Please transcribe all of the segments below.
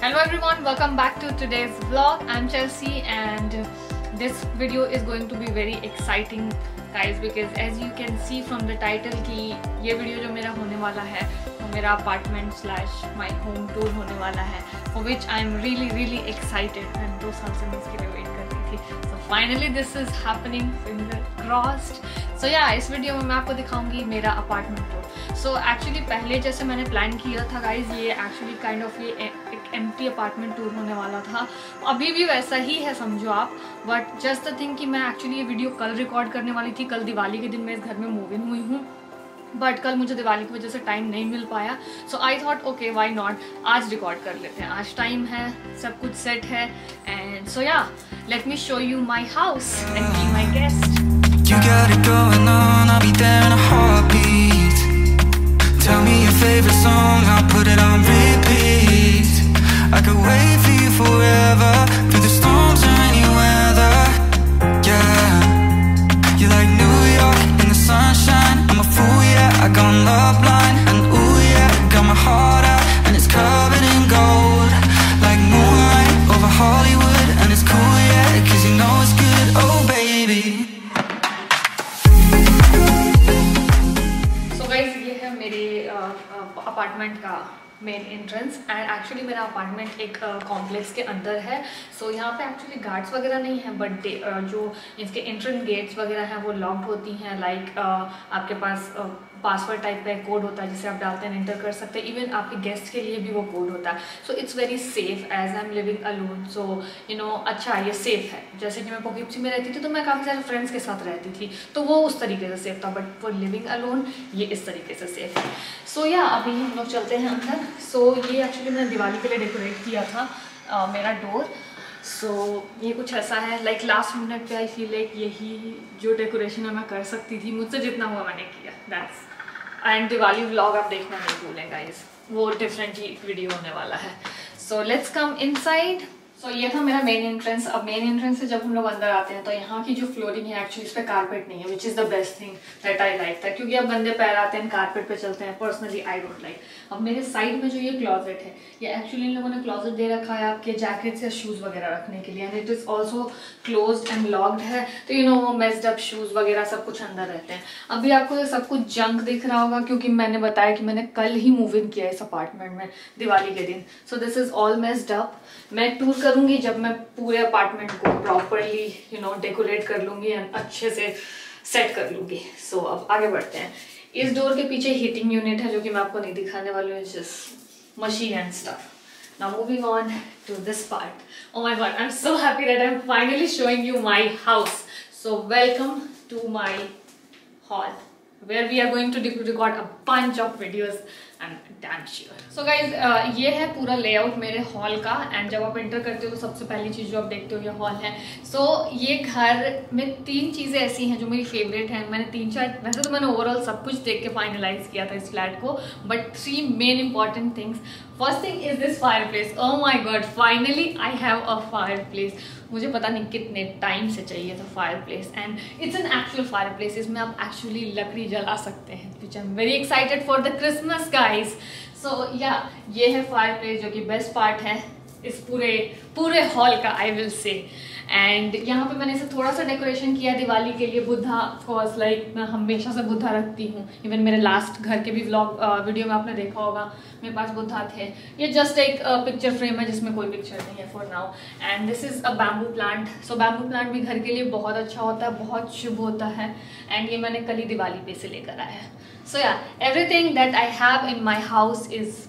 Hello everyone, welcome back to today's vlog. I'm Chelsea and this video is going to be very exciting guys, because as you can see from the title कि ये video जो मेरा होने वाला है वो मेरा apartment slash my home tour होने वाला है, for which I'm really excited and 2 साल से मैं इसके लिए वेट कर रही थी. So finally this is happening, finger crossed. So yeah, इस वीडियो में मैं आपको दिखाऊंगी मेरा अपार्टमेंट टूर. So एक्चुअली पहले जैसे मैंने प्लान किया था गाइज, ये एक्चुअली काइंड ऑफ ये एक एम्प्टी अपार्टमेंट टूर होने वाला था. अभी भी वैसा ही है समझो आप, बट जस्ट द थिंग कि मैं एक्चुअली ये वीडियो कल रिकॉर्ड करने वाली थी. कल दिवाली के दिन मैं इस घर में मूव इन हुई हूँ, बट कल मुझे दिवाली की वजह से टाइम नहीं मिल पाया. So I thought okay why not, आज रिकॉर्ड कर लेते हैं. आज टाइम है, सब कुछ सेट है. एंड सो या let me show you my house and be my guest. You got it going on, I'll be there in a heartbeat. Tell me your favorite song, I'll put it on repeat. I could wait for you forever, through the storms or any weather. Yeah, you're like New York in the sunshine. I'm a fool, yeah, I got love blind. And ooh yeah, got my heart out, and it's covered in gold. Like moonlight over Hollywood, and it's cool, yeah, 'cause you know it's good, oh baby. Apartment का main entrance. And actually मेरा apartment एक complex के अंदर है. सो यहाँ पे actually guards वगैरह नहीं हैं, बट जो इसके एंट्रेंस गेट्स वगैरह हैं वो लॉक्ड होती हैं. लाइक आपके पास पासवर्ड टाइप का कोड होता है जिसे आप डालते हैं एंटर कर सकते हैं. इवन आपके गेस्ट के लिए भी वो कोड होता है. So it's very safe as I am living alone. So you know अच्छा ये सेफ है. जैसे कि मैं पोकीप्सी में रहती थी तो मैं काफ़ी सारे फ्रेंड्स के साथ रहती थी, तो वो उस तरीके से सेफ था, बट फॉर लिविंग अलोन ये इस तरीके से सेफ है. सो या अभी हम लोग चलते हैं अंदर. सो ये एक्चुअली मैंने दिवाली के लिए डेकोरेट किया था मेरा डोर. सो ये कुछ ऐसा है. लाइक लास्ट मिनट पे आई फील लाइक यही जो डेकोरेशन है मैं कर सकती थी, मुझसे जितना हुआ मैंने किया. दैट्स एंड दिवाली व्लॉग आप देखना नहीं भूलें गाइज, वो डिफरेंट ही वीडियो होने वाला है. So let's come inside. सो ये था मेरा मेन एंट्रेंस. अब मेन एंट्रेंस से जब हम लोग अंदर आते हैं तो यहाँ की जो फ्लोरिंग है एक्चुअली इस पर कारपेट नहीं है, which is the best thing that I like था, क्योंकि अब गंदे पैर आते हैं कारपेट पे चलते हैं. Personally I don't like. अब मेरे साइड में जो ये क्लॉजेट है, ये एक्चुअली इन लोगों ने क्लॉजेट दे रखा है आपके जैकेट्स या शूज़ वगैरह रखने के लिए. And it is also closed end locked है, तो यू नो वो मेस्ड अप शूज़ वगैरह सब कुछ अंदर रहते हैं. अभी आपको ये सब कुछ जंक दिख रहा होगा क्योंकि मैंने बताया कि मैंने कल ही मूव इन किया इस अपार्टमेंट में दिवाली के दिन. सो this is all messed up. मैं टूर करूँगी जब मैं पूरे अपार्टमेंट को प्रॉपरली यू नो डेकोरेट कर लूँगी एंड अच्छे से सेट कर लूँगी. सो अब आगे बढ़ते हैं. इस डोर के पीछे हीटिंग यूनिट है जो कि मैं आपको नहीं दिखाने वाली हूँ, just machine and stuff. Now moving on to this part. Oh my god, I'm so happy that I'm finally showing you my house. So welcome to my hall where we are going to record a bunch of videos. I'm damn sure. So guys, ये है पूरा layout मेरे hall का. And जब आप enter करते हो तो सबसे पहली चीज़ जो आप देखते हो ये हॉल है. सो ये घर में 3 चीज़ें ऐसी हैं जो मेरी फेवरेट हैं. मैंने 3-4 वैसे तो मैंने ओवरऑल सब कुछ देख के फाइनलाइज किया था इस फ्लैट को, but 3 main important things. First thing is this fireplace. Oh my god, finally I have a fireplace. मुझे पता नहीं कितने टाइम से चाहिए था fireplace, and it's an actual fireplace. इसमें आप एक्चुअली लकड़ी जला सकते हैं, which I am very excited for the Christmas guys. So yeah ये है फायर प्लेस जो कि बेस्ट पार्ट है इस पूरे हॉल का, आई विल से. एंड यहाँ पे मैंने इसे थोड़ा सा डेकोरेशन किया दिवाली के लिए. बुद्धा ऑफकोर्स, लाइक मैं हमेशा से बुद्धा रखती हूँ. इवन मेरे लास्ट घर के भी व्लॉग वीडियो में आपने देखा होगा मेरे पास बुद्धा थे. ये जस्ट एक पिक्चर फ्रेम है जिसमें कोई पिक्चर नहीं है for now. And this is a bamboo plant. So bamboo plant भी घर के लिए बहुत अच्छा होता है, बहुत शुभ होता है. एंड ये मैंने कल ही दिवाली पे से लेकर आया है. सो या everything that I have in my house is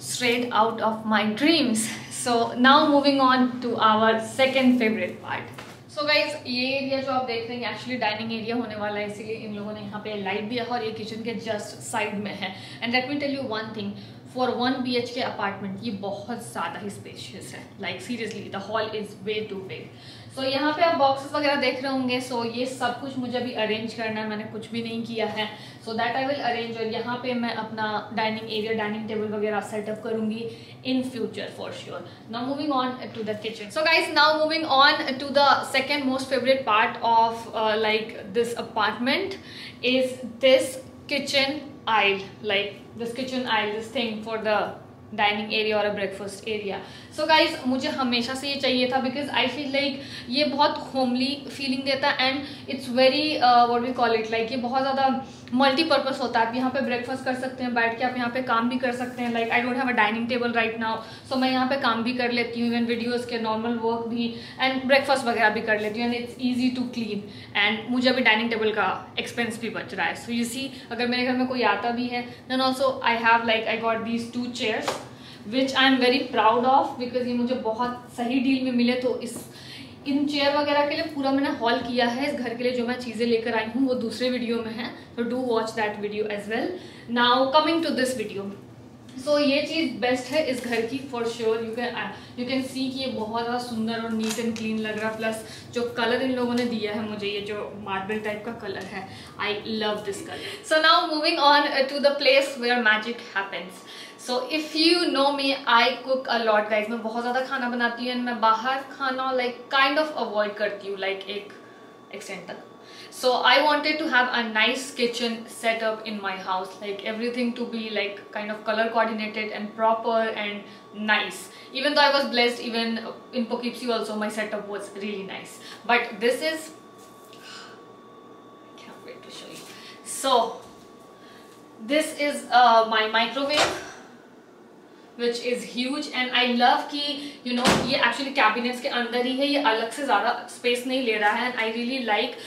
straight out of my dreams. So now moving on to our second favorite part. So guys, ये एरिया जो आप देख रहे हैं एक्चुअली डाइनिंग एरिया होने वाला है, इसीलिए इन लोगों ने यहाँ पे लाइट दिया है और ये किचन के जस्ट साइड में है. And let me tell you one thing, for 1 BHK apartment ये बहुत ज़्यादा ही स्पेशियस है. Like seriously the hall is way too big. So यहाँ पे आप बॉक्सेस वगैरह देख रहे होंगे. सो ये सब कुछ मुझे अभी अरेंज करना है, मैंने कुछ भी नहीं किया है. So that I will arrange. और यहाँ पे मैं अपना डाइनिंग एरिया, डाइनिंग टेबल वगैरह सेटअप करूँगी in future for sure. Now moving on to the kitchen. So guys, now moving on to the second most favourite part of like this apartment is this kitchen aisle. Like this kitchen aisle, this thing for the dining area और a breakfast area. So guys मुझे हमेशा से ये चाहिए था because I feel like ये बहुत homely feeling देता है and it's very what we call it, like ये बहुत ज़्यादा मल्टीपर्पज़ होता है। आप यहाँ पे ब्रेकफास्ट कर सकते हैं, बैठ के आप यहाँ पे काम भी कर सकते हैं। Like I don't have a dining table right now, so मैं यहाँ पे काम भी कर लेती हूँ, इवन वीडियोज़ के नॉर्मल वर्क भी एंड ब्रेकफास्ट वगैरह भी कर लेती हूँ and it's easy to clean and मुझे अभी डाइनिंग टेबल का एक्सपेंस भी बच रहा है। सो यू सी अगर मेरे घर में कोई आता भी है then also I have like I got these 2 chairs which I am very proud of because ये मुझे बहुत सही डील में मिले। तो इन चेयर वगैरह के लिए पूरा मैंने हॉल किया है इस घर के लिए, जो मैं चीज़ें लेकर आई हूँ वो दूसरे वीडियो में है, तो do watch that video as well. Now coming to this video, so ये चीज़ बेस्ट है इस घर की for sure. You can see कि ये बहुत ज़्यादा सुंदर और नीट एंड क्लीन लग रहा है, प्लस जो कलर इन लोगों ने दिया है मुझे, ये जो मार्बल टाइप का कलर है, I love this colour. So now moving on to the place where magic happens. So if you know me, I cook a lot guys. मैं बहुत ज़्यादा खाना बनाती हूँ एंड मैं बाहर खाना लाइक काइंड ऑफ अवॉइड करती हूँ, लाइक एक एक्सटेंट तक। So I wanted to have a nice kitchen setup in my house, like everything to be like kind of color coordinated and proper and nice. Even though I was blessed, even in Poughkeepsie also my setup was really nice. But this is, I can't wait to show you. So this is my microwave, which is huge and I love कि you know ये actually cabinets के अंदर ही है, ये अलग से ज़्यादा space नहीं ले रहा है and I really like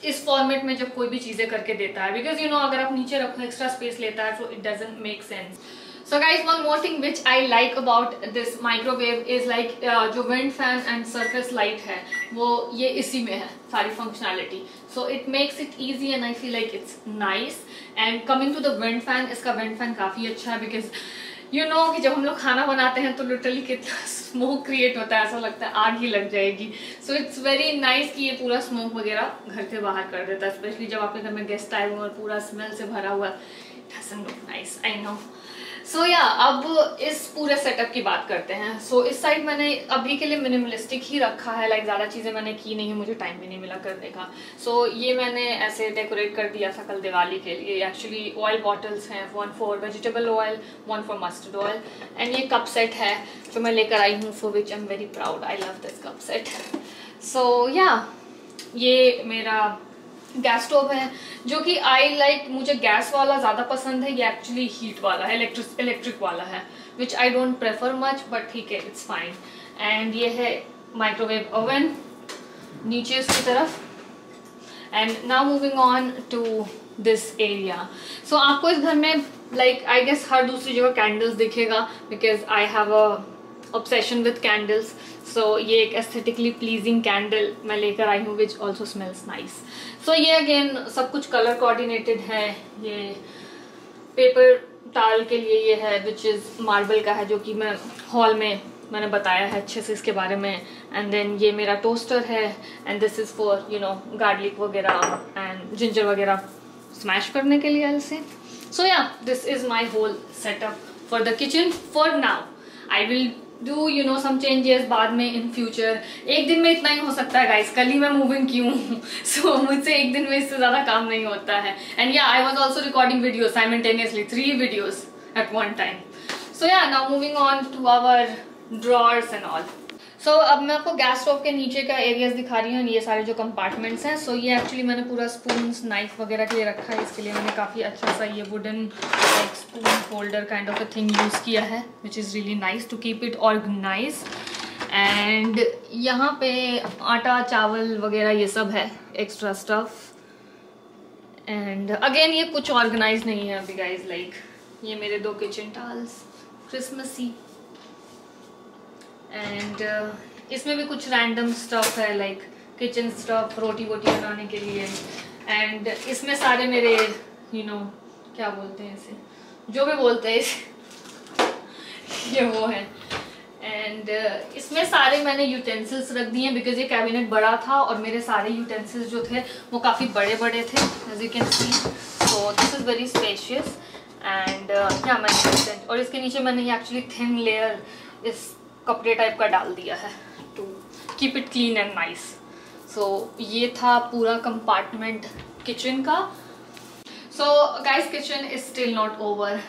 इस फॉर्मेट में जब कोई भी चीज़ें करके देता है, बिकॉज यू नो अगर आप नीचे रखो एक्स्ट्रा स्पेस लेता है, so it doesn't make sense. So guys one more thing which I like about this microwave is like जो wind fan and surface light है वो ये इसी में है सारी functionality, so it makes it easy and I feel like it's nice. And coming to the wind fan, इसका wind fan काफ़ी अच्छा है बिकॉज यू नो कि जब हम लोग खाना बनाते हैं तो लिटरली कितना स्मोक क्रिएट होता है, ऐसा लगता है आग ही लग जाएगी। सो इट्स वेरी नाइस कि ये पूरा स्मोक वगैरह घर से बाहर कर देता है, स्पेशली जब आपके घर में गेस्ट आए हुए और पूरा स्मेल से भरा हुआ। It doesn't look nice, I know. So yeah अब इस पूरे सेटअप की बात करते हैं। सो इस साइड मैंने अभी के लिए मिनिमलिस्टिक ही रखा है, लाइक ज़्यादा चीज़ें मैंने की नहीं है, मुझे टाइम भी नहीं मिला करने का। सो ये मैंने ऐसे डेकोरेट कर दिया था कल दिवाली के लिए। एक्चुअली ऑयल बॉटल्स हैं, 1 for vegetable oil, 1 for mustard oil and ये कप सेट है जो मैं लेकर आई हूँ, for which I am very proud. I love this cup set. So yeah ये मेरा गैस स्टोव है जो कि आई लाइक, मुझे गैस वाला ज़्यादा पसंद है, ये एक्चुअली हीट वाला है, इलेक्ट्रिक वाला है, which I don't prefer much, but ठीक है, इट्स फाइन। एंड ये है माइक्रोवेव ओवन नीचे उसकी तरफ। And now moving on to this area. So आपको इस घर में लाइक आई गेस हर दूसरी जगह कैंडल्स दिखेगा because I have a obsession with candles. So ये एक एस्थेटिकली प्लीजिंग कैंडल मैं लेकर आई हूँ which also smells nice. So ये अगेन सब कुछ कलर कोऑर्डिनेटेड है। ये पेपर टाल के लिए ये है विच इज़ मार्बल का है, जो कि मैं हॉल में मैंने बताया है अच्छे से इसके बारे में। एंड देन ये मेरा टोस्टर है and this is for you know garlic वगैरह एंड जिंजर वगैरह स्मैश करने के लिए से। So yeah this is my whole setup for the kitchen for now. I will do you know some changes बाद में इन फ्यूचर। एक दिन में इतना ही हो सकता है गाइस, कल ही मैं मूविंग की हूँ, सो मुझसे एक दिन में इससे ज़्यादा काम नहीं होता है। And yeah I was also recording video simultaneously, 3 videos at one time. So yeah now moving on to our drawers and all. So अब मैं आपको गैस स्टोव के नीचे का एरियाज दिखा रही हूँ, ये सारे जो कंपार्टमेंट्स हैं। सो ये एक्चुअली मैंने पूरा स्पून्स नाइफ वगैरह के लिए रखा है, इसके लिए मैंने काफ़ी अच्छा सा ये wooden like spoon holder kind of a thing use किया है which is really nice to keep it organize. And यहाँ पे आटा चावल वगैरह ये सब है, एक्स्ट्रा स्टफ। एंड अगेन ये कुछ ऑर्गेनाइज नहीं है अभी गाइज, लाइक ये मेरे 2 किचन टाल्स क्रिसमसी। एंड इसमें भी कुछ रैंडम स्टफ है लाइक किचन स्टफ, रोटी वोटी बनाने के लिए। एंड इसमें सारे मेरे यू नो क्या बोलते हैं इसे, जो भी बोलते हैं इसे, ये वो है। एंड इसमें सारे मैंने यूटेंसिल्स रख दिए हैं बिकॉज ये कैबिनेट बड़ा था और मेरे सारे यूटेंसिल्स जो थे वो काफ़ी बड़े बड़े थे as you can see. So this is very spacious. And क्या मैंने और इसके नीचे मैंने ये एक्चुअली थिन लेयर इस कपड़े टाइप का डाल दिया है to keep it clean and nice. So ये था पूरा कंपार्टमेंट किचन का। So guys kitchen is still not over.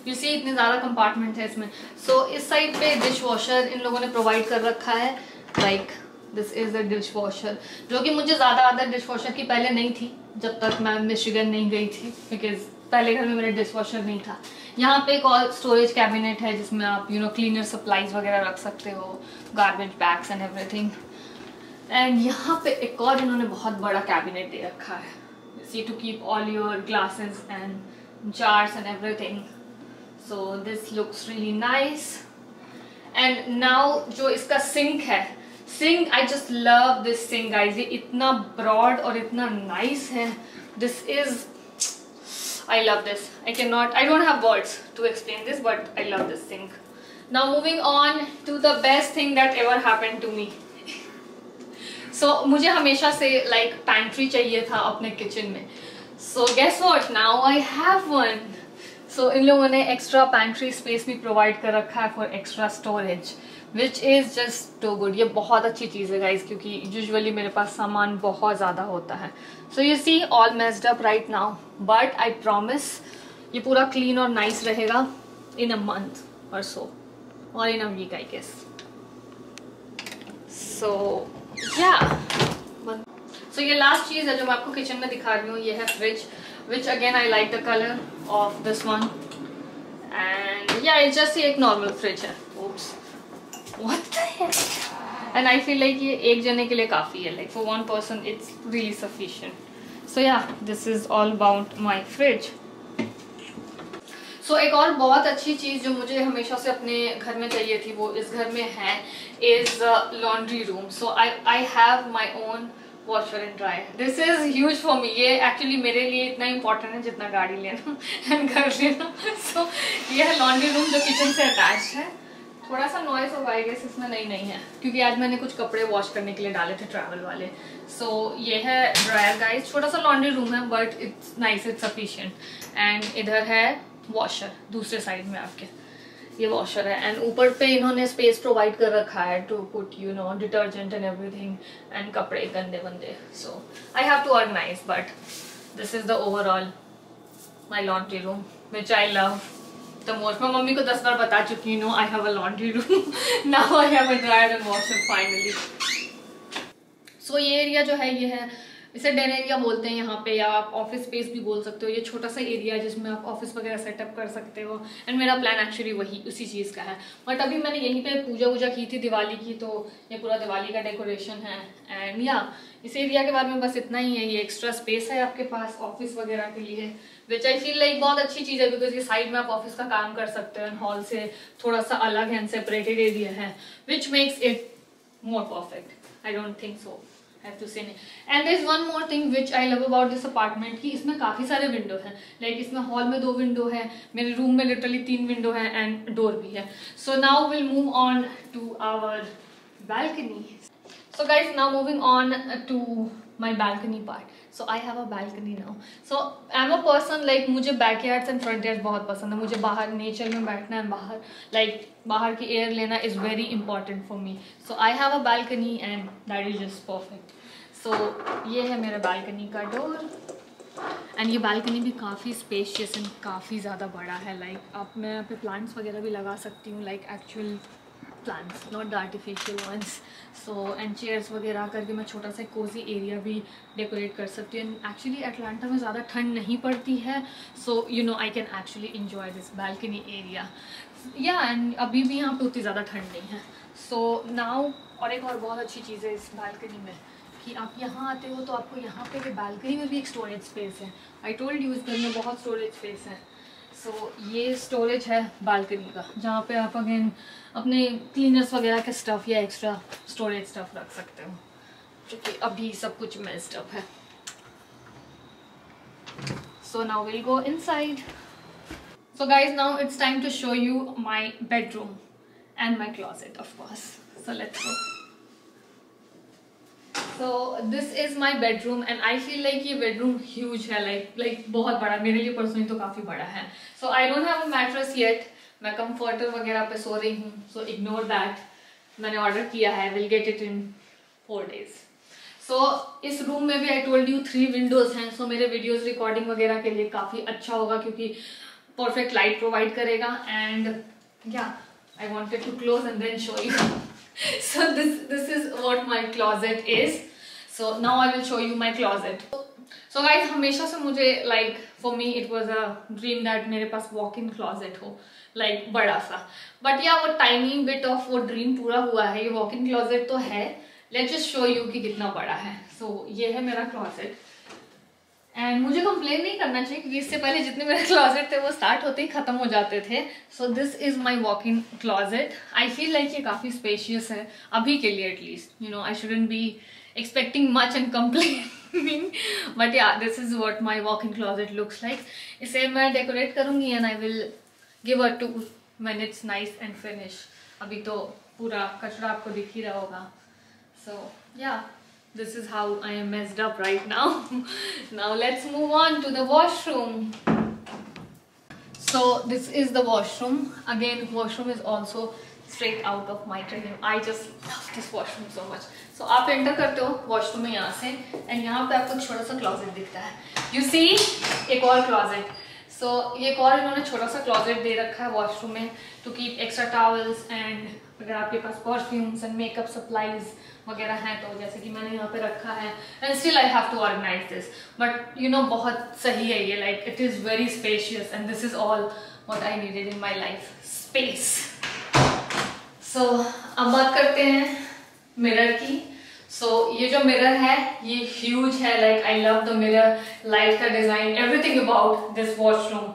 You see इतने ज़्यादा कंपार्टमेंट है इसमें। सो इस साइड पे डिश वॉशर इन लोगों ने प्रोवाइड कर रखा है, like this is a dish washer, जो कि मुझे ज़्यादा आदत डिश वॉशर की पहले नहीं थी जब तक मैं मिशिगन नहीं गई थी, बिकॉज पहले घर में मेरा डिश वॉशर नहीं था। यहाँ पे एक और स्टोरेज कैबिनेट है जिसमें आप क्लीनर सप्लाईज वगैरह रख सकते हो, garbage bags and everything. And यहाँ पे एक और इन्होंने बहुत बड़ा कैबिनेट दे रखा है, see to keep all your glasses and jars and everything. So this looks really nice. And now जो इसका सिंक है, sink I just love this sink guys, ये इतना ब्रॉड और इतना नाइस है। This is I love this. I don't have words to explain this, but I love this sink. Now moving on to the best thing that ever happened to me. So मुझे हमेशा से like pantry चाहिए था अपने kitchen में. So guess what? Now I have one. So इन लोगों ने extra pantry space भी provide कर रखा है for extra storage, which is just so good. ये बहुत अच्छी चीज़ है guys, क्योंकि usually मेरे पास सामान बहुत ज़्यादा होता है. So you see all messed up right now, but I promise ये पूरा clean और nice रहेगा in a month or so, or in a week I guess. So yeah. So ये last चीज़ है जो मैं आपको kitchen में दिखा रही हूँ, ये है fridge, which again I like the color of this one, and yeah it's just एक normal fridge है. Oops. What the heck? And I feel like ये एक जने के लिए काफ़ी है, like for one person it's really sufficient. So yeah, this is all about my fridge. So एक और बहुत अच्छी चीज़ जो मुझे हमेशा से अपने घर में चाहिए थी वो इस घर में है, is laundry room. So I have my own washer and dryer. This is huge for me. ये actually मेरे लिए इतना important है जितना गाड़ी लेना and घर लेना. So ये है laundry room जो kitchen से attached है. थोड़ा सा नॉइस होगा आई गेस, इसमें नहीं है क्योंकि आज मैंने कुछ कपड़े वॉश करने के लिए डाले थे ट्रैवल वाले। सो ये है ड्रायर गाइस, छोटा सा लॉन्ड्री रूम है but it's nice, it's sufficient. And इधर है वॉशर, दूसरे साइड में आपके ये वॉशर है। एंड ऊपर पे इन्होंने स्पेस प्रोवाइड कर रखा है to put detergent and everything and कपड़े गंदे वंदे। So I have to organise, but this is the overall my laundry room which I love the most. मैं मम्मी को 10 बार बता चुकी हूँ, I have a laundry room. Now I have a dryer and washer finally. So ये area जो है ये है, इसे डेन एरिया बोलते हैं यहाँ पे, या आप ऑफिस स्पेस भी बोल सकते हो। ये छोटा सा एरिया है जिसमें आप ऑफिस वगैरह सेटअप कर सकते हो। एंड मेरा प्लान एक्चुअली वही उसी चीज़ का है, बट अभी मैंने यहीं पे पूजा की थी दिवाली की, तो ये पूरा दिवाली का डेकोरेशन है। एंड या इस एरिया के बारे में बस इतना ही है। ये एक्स्ट्रा स्पेस है आपके पास ऑफिस वगैरह के लिए, विच आई फील लाइक बहुत अच्छी चीज़ है, बिकॉज ये साइड में आप ऑफिस का काम कर सकते हो एंड हॉल से थोड़ा सा अलग है, सेपरेटेड एरिया है, which makes it more perfect. I don't think so, have to say नहीं। And there is one more thing which I love about this apartment कि इसमें काफ़ी सारे विंडो हैं। लाइक इसमें हॉल में 2 विंडो है, मेरे रूम में लिटरली 3 विंडो है एंड डोर भी है। So now will move on to our balcony. So guys, now moving on to my balcony part. So I have a balcony now. So I'm a person like मुझे backyards and front yards बहुत पसंद है। मुझे बाहर nature में बैठना है, बाहर like बाहर की एयर लेना is very important for me. So I have a balcony and that is just perfect. So ये है मेरा balcony का डोर एंड ये बालकनी भी काफ़ी स्पेशियस एंड काफ़ी ज़्यादा बड़ा है। लाइक आप मैं यहाँ पे प्लांट्स वगैरह भी लगा सकती हूँ, like actual plants, not the artificial ones. So and chairs वगैरह करके मैं छोटा सा कोजी एरिया भी डेकोरेट कर सकती हूँ। एंड एक्चुअली अटलांटा में ज़्यादा ठंड नहीं पड़ती है, so I can actually enjoy this balcony area yeah. And अभी भी यहाँ पे उतनी ज़्यादा ठंड नहीं है। सो नाउ और एक और बहुत अच्छी चीज़ है इस बालकनी में कि आप यहाँ आते हो तो आपको यहाँ पे बालकनी में भी एक स्टोरेज स्पेस है। आई टोल्ड यू इस घर में बहुत स्टोरेज स्पेस है। सो ये स्टोरेज है बालकनी का, जहाँ पे आप अगेन अपने क्लीनर्स वगैरह के स्टफ़ या एक्स्ट्रा स्टोरेज स्टफ़ रख सकते हो, क्योंकि अभी सब कुछ मेस्ड अप है। So now will go inside. So guys now it's time to show you my bedroom and my closet of course. So let's go. So this is my bedroom and I feel like ये bedroom huge है, like बहुत बड़ा, मेरे लिए personally तो काफ़ी बड़ा है। So I don't have a mattress yet, मैं कंफर्टर वगैरह पे सो रही हूँ, so ignore that। मैंने ऑर्डर किया है, will get it in 4 days। So इस रूम में भी I told you 3 विंडोज़ हैं, so मेरे वीडियोज़ रिकॉर्डिंग वगैरह के लिए काफ़ी अच्छा होगा, क्योंकि परफेक्ट लाइट प्रोवाइड करेगा. And yeah I wanted to close and then show you. So this is what my closet is. So now I will show you my closet. So guys, हमेशा से मुझे like for me it was a dream that मेरे पास walk-in closet हो, like बड़ा सा. But yeah, वो tiny bit of वो dream पूरा हुआ है. ये walk-in closet तो है. Let's just show you कि कितना बड़ा है. So ये है मेरा closet. एंड मुझे कंप्लेन नहीं करना चाहिए क्योंकि इससे पहले जितने मेरे क्लॉजेट थे वो स्टार्ट होते ही ख़त्म हो जाते थे. So this is my walk in closet. I feel like ये काफ़ी स्पेशियस है अभी के लिए at least. You know I shouldn't be expecting much and complaining, but yeah this is what my walk in closet looks like. इसे मैं decorate करूँगी and I will give a tour when it's nice and finish. अभी तो पूरा कचरा आपको दिख ही रहा होगा. सो या this is how I am messed up right now. Now let's move on to the washroom. So this is the washroom. Again, washroom is also straight out of my dream. I just love this washroom so much. So आप enter करते हो washroom में यहाँ से and यहाँ पे आपको छोटा सा closet दिखता है. You see एक और closet. So ये एक और इन्होंने छोटा सा closet दे रखा है washroom में to keep extra towels and अगर आपके पास परफ्यूम्स एंड मेकअप सप्लाईज वगैरह हैं तो जैसे कि मैंने यहाँ पे रखा है. And still I have to organise this, but you know बहुत सही है ये. Like it is very spacious and this is all what I needed in my life, space. So अब बात करते हैं मिरर की. सो ये जो मिरर है ये ह्यूज है. Like I love the mirror, light का design, everything about this washroom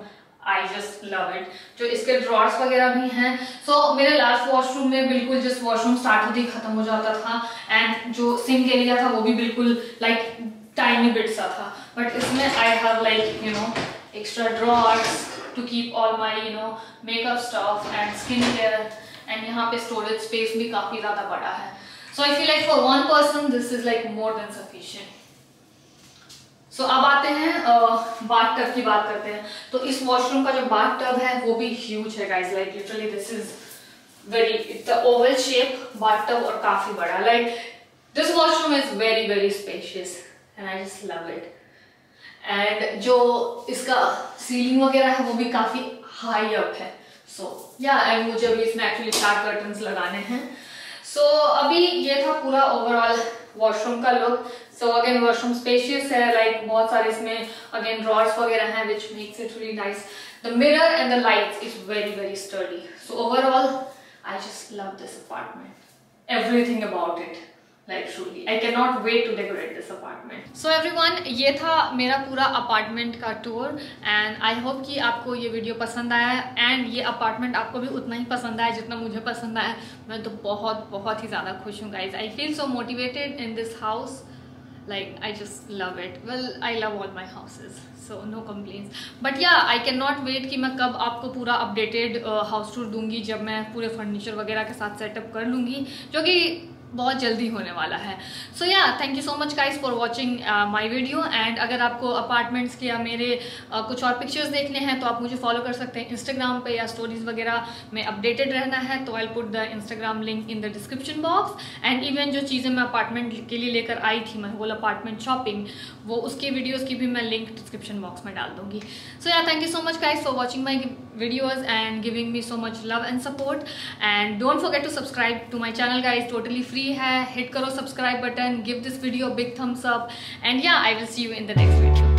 I just love it. जो इसके ड्रॉर्स वगैरह भी हैं. सो मेरे लास्ट वॉशरूम में बिल्कुल जस्ट वॉशरूम स्टार्ट होते ही खत्म हो जाता था एंड जो सिंक एरिया था वो भी बिल्कुल लाइक टाइनी बिट सा था. बट इसमें I have like you know extra drawers to keep all my you know makeup stuff and skin care. एंड यहाँ पे स्टोरेज स्पेस भी काफ़ी ज़्यादा बड़ा है. So I feel like for one person this is like more than sufficient. So अब आते हैं बाथ टब की बात करते हैं. तो इस वॉशरूम का जो बाथ टब है वो भी ह्यूज है guys. Like literally this is very, it's a Oval shape bath tub और काफी बड़ा. Like this washroom is very very spacious and I just love it. And जो इसका सीलिंग वगैरह है वो भी काफी हाई अप है. सो या एंड मुझे अभी इसमें एक्चुअली 4 कर्टन्स लगाने हैं. सो अभी ये था पूरा ओवरऑल वॉशरूम का look. So again washroom spacious है. लाइक बहुत सारे इसमें अगेन ड्रॉर्स वगैरह हैं which makes it really nice. The mirror and the lights is very very sturdy. So overall I just love this apartment. Everything about it. Like truly I cannot wait to decorate this apartment. So everyone, ये था मेरा पूरा apartment का tour and I hope कि आपको ये video पसंद आया एंड ये अपार्टमेंट आपको भी उतना ही पसंद आया जितना मुझे पसंद आया. मैं तो बहुत ही ज़्यादा खुश हूँ guys. I feel so motivated in this house. Like I just love it. Well, I love all my houses, so no complaints. But yeah, I cannot wait कि मैं कब आपको पूरा अपडेटेड हाउस टूर दूंगी जब मैं पूरे फर्नीचर वगैरह के साथ सेटअप कर लूँगी, जो कि बहुत जल्दी होने वाला है. सो या thank you so much guys for watching my video. And अगर आपको अपार्टमेंट्स के या मेरे कुछ और पिक्चर्स देखने हैं तो आप मुझे फॉलो कर सकते हैं इंस्टाग्राम पे या स्टोरीज वगैरह में अपडेटेड रहना है तो I put the Instagram link in the description box. And even जो चीज़ें मैं अपार्टमेंट के लिए लेकर आई थी, मैं बोल अपार्टमेंट शॉपिंग, वो उसकी वीडियोज़ की भी मैं लिंक डिस्क्रिप्शन बॉक्स में डाल दूंगी. सो या thank you so much guys for watching my videos and giving me so much love and support. And don't forget to subscribe to my channel guys, totally free hai. Hit karo subscribe button, give this video a big thumbs up, and yeah, I will see you in the next video.